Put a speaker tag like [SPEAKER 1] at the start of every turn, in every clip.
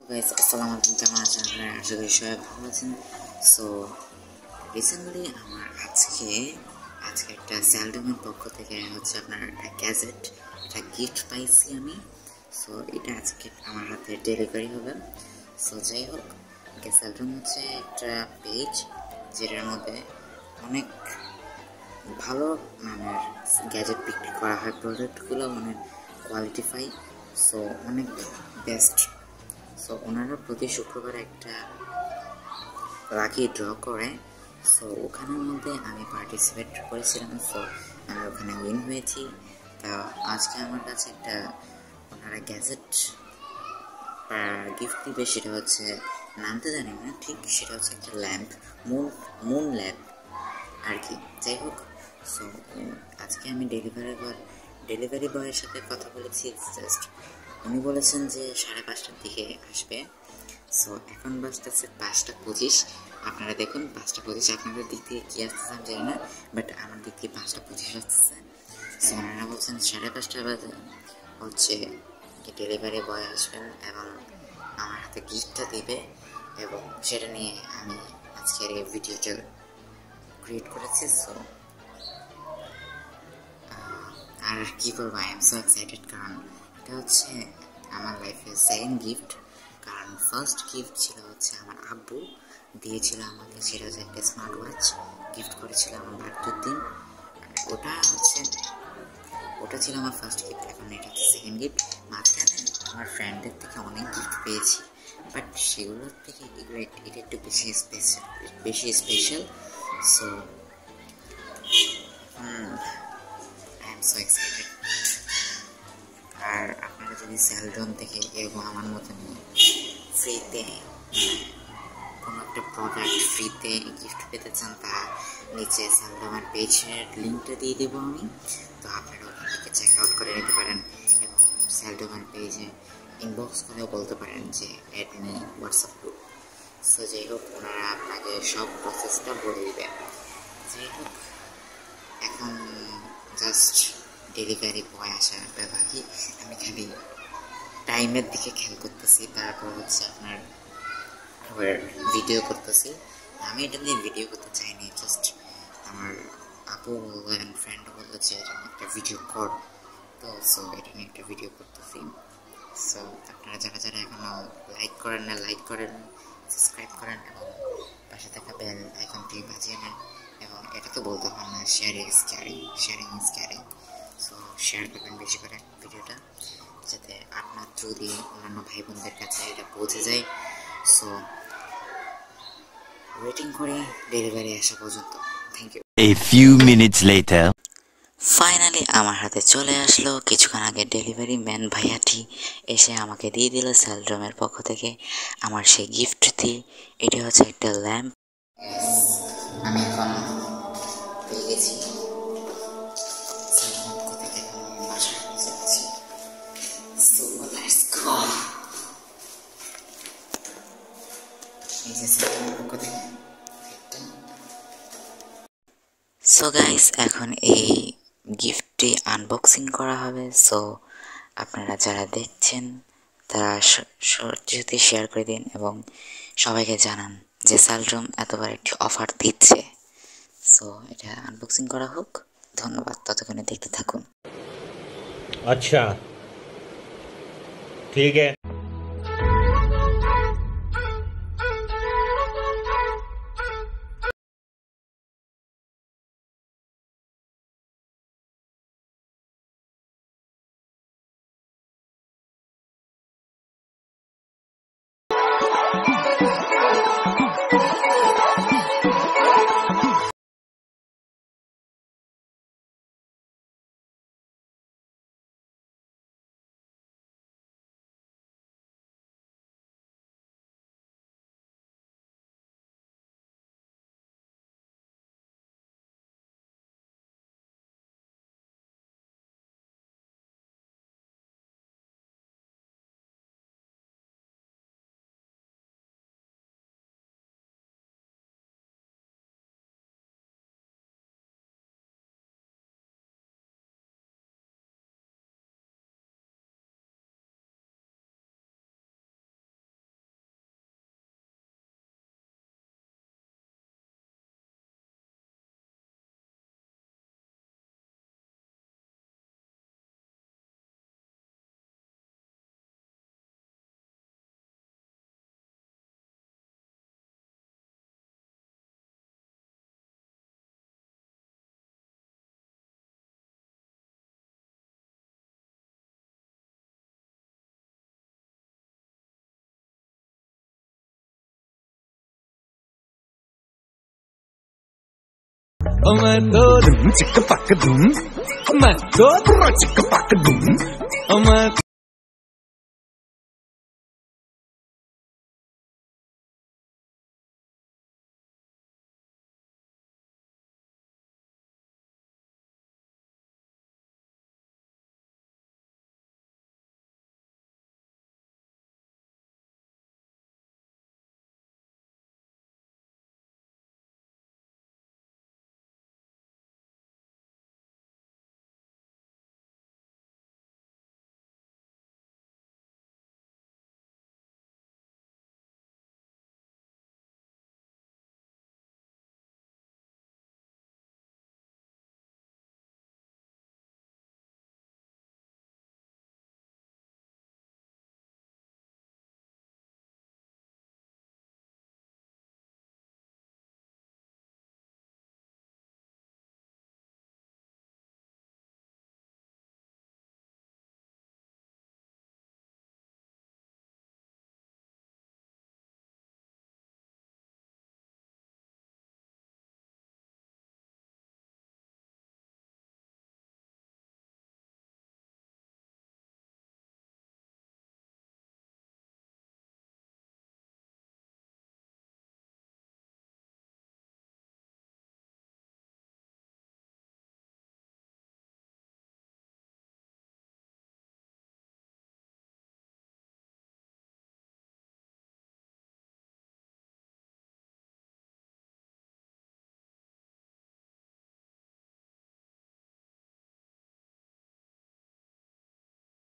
[SPEAKER 1] Guys আসসালামু আলাইকুম, কেমন আছেন আপনারা? আশা করি সবাই ভালো আছেন। সো রিসেন্টলি আমার আজকে একটা স্যালডমের পক্ষ থেকে হচ্ছে আপনার একটা গ্যাজেট, একটা গিফট পাইছি আমি। সো এটা আজকে আমার হাতে ডেলিভারি হবে। সো যাই হোক, স্যালডম হচ্ছে একটা পেজ যেটার মধ্যে অনেক ভালো মানের গ্যাজেট বিক্রি করা হয়। প্রোডাক্টগুলো অনেক কোয়ালিটিফাই, সো অনেক বেস্ট। সো ওনারা প্রতি শুক্রবার একটা লাকি ড্র করে। সো ওখানের মধ্যে আমি পার্টিসিপেট করেছিলাম। সো আমি ওখানে উইন হয়েছি। তা আজকে আমার কাছে একটা ওনারা গ্যাজেট গিফট দিবে, সেটা হচ্ছে নামতে জানি না ঠিক, সেটা হচ্ছে একটা ল্যাম্প, মুন ল্যাম্প আর কি। যাই হোক, সো আজকে আমি ডেলিভারি বয়ের সাথে কথা বলেছি। জাস্ট উনি বলেছেন যে 5:30টার দিকে আসবে। সো এখন বাজতেছে 5:25। আপনারা দেখুন 5:25, আপনাদের দিক থেকে কী আসতেছে আমি জানি না, বাট আমার দিক থেকে 5:25 আসতেছে। সো ওনারা বলছেন 5:30 বাজে হচ্ছে ডেলিভারি বয় আসবেন এবং আমার হাতে গিফটটা দিবে, এবং সেটা নিয়ে আমি আজকের এই ভিডিওটা ক্রিয়েট করেছি। সো আর কি করবো, আই এম সো এক্সাইটেড, কারণ এটা হচ্ছে আমার লাইফের সেকেন্ড গিফট। কারণ ফার্স্ট গিফট ছিল হচ্ছে আমার আব্বু দিয়েছিল আমাকে, সেটা হচ্ছে একটা স্মার্ট ওয়াচ গিফট করেছিল আমার বার্থডের দিন। ওটা ছিল আমার ফার্স্ট গিফট। এখন এটা হচ্ছে সেকেন্ড গিফট। মাঝখানে আমার ফ্রেন্ডদের থেকে অনেক গিফট পেয়েছি, বাট সেগুলোর থেকে এটা একটু বেশি special. So I am so excited. আর আপনারা যদি স্যালডন থেকে এরকম আমার মতন ফ্রিতে কোনো একটা প্রোডাক্ট ফ্রিতে গিফট পেতে চান, তা নিচে স্যালডমের পেজের লিঙ্কটা দিয়ে দেবো আমি। তো আপনারা ওখান থেকে চেক আউট করে নিতে পারেন, এবং স্যালডমের পেজে ইনবক্স করেও বলতে পারেন যে add me WhatsApp group. So যাই হোক, ওনারা আপনাকে সব প্রসেসটা বলে দেবেন। যাই হোক, এখন জাস্ট ডেলিভারি বয় আসাটা বাকি। আমি খালি টাইমের দিকে খেয়াল করতেছি, তারপর হচ্ছে আপনার আবার ভিডিও করতেছি। আমি এটা নিয়ে ভিডিও করতে চাইনি, জাস্ট আমার আপু বললো অ্যান্ড ফ্রেন্ড বললো যে এটা নিয়ে একটা ভিডিও কর। তো সো এটা নিয়ে একটা ভিডিও করতেছি। সো আপনারা যারা যারা এখনও লাইক করেন না, লাইক করেন, সাবস্ক্রাইব করেন, এবং পাশে থাকা বেল আইকনটি বাজিয়ে নেন। এবং এটা তো বলতে হয় না, sharing is carrying. So share করবেন বেশি করে ভিডিওটা, যাতে আপনার থ্রু দিয়ে অন্যান্য ভাই বোনদের কাছে এটা পৌঁছে যায়। সো ওয়েটিং করি ডেলিভারি আসা পর্যন্ত। Thank you.
[SPEAKER 2] A few minutes later.
[SPEAKER 1] Finally আমার হাতে চলে আসলো। কিছুক্ষণ আগে ডেলিভারি ম্যান ভাইয়াটি এসে আমাকে দিয়ে দিল স্যালড্রমের পক্ষ থেকে আমার সেই গিফটটি। এটি হচ্ছে একটা ল্যাম্প। আমি এখন পেয়ে গেছি পক্ষ থেকে, বাসায় যাচ্ছি। So let's go. এই যে স্যালড্রমের পক্ষ থেকে। সো গাইস, এখন এই গিফটটি আনবক্সিং করা হবে। সো আপনারা যারা দেখছেন তারা যদি শেয়ার করে দিন এবং সবাইকে জানান যে স্যালড্রম এতবার একটি অফার দিচ্ছে। সো এটা আনবক্সিং করা হোক। ধন্যবাদ, ততক্ষণে দেখতে থাকুন।
[SPEAKER 3] अच्छा ठीक है।
[SPEAKER 4] मैं तो धूम चिक पक धूम मैं तो चिक पक धूम मैं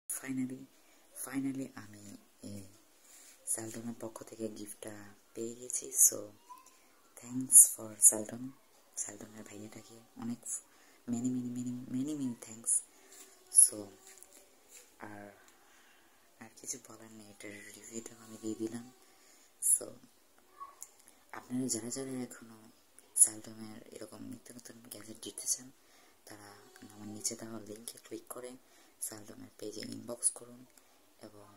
[SPEAKER 1] ফাইনালি আমি এই সালটনের পক্ষ থেকে গিফটটা পেয়ে গেছি। সো থ্যাংকস ফর সালটনের ভাইয়াটাকে অনেক মেনি থ্যাংকস। সো আর কিছু বলার নেই, এটার রিভিউটা আমি দিয়ে দিলাম। সো আপনারা যারা যারা এখনও সালটনের এরকম নিত্য নতুন গ্যাজেট দিতে চান তারা আমার নিচে দেওয়া লিঙ্কে ক্লিক করে সালটনের পেজে ইনবক্স করুন এবং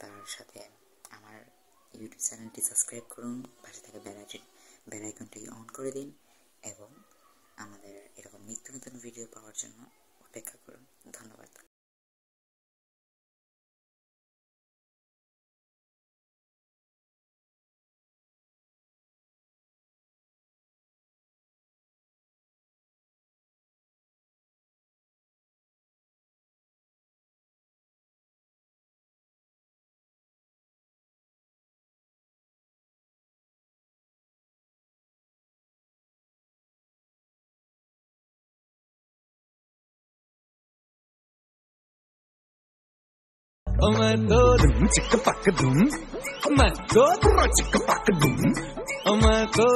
[SPEAKER 1] তার সাথে আমার ইউটিউব চ্যানেলটি সাবস্ক্রাইব করুন, পাশে থাকা বেল আইকনটি অন করে দিন এবং আমাদের এরকম নিত্য নতুন ভিডিও পাওয়ার জন্য অপেক্ষা করুন। ধন্যবাদ।
[SPEAKER 4] मैं तो धूम चिक पक धूम मैं तो चिक पक धूम मैं तो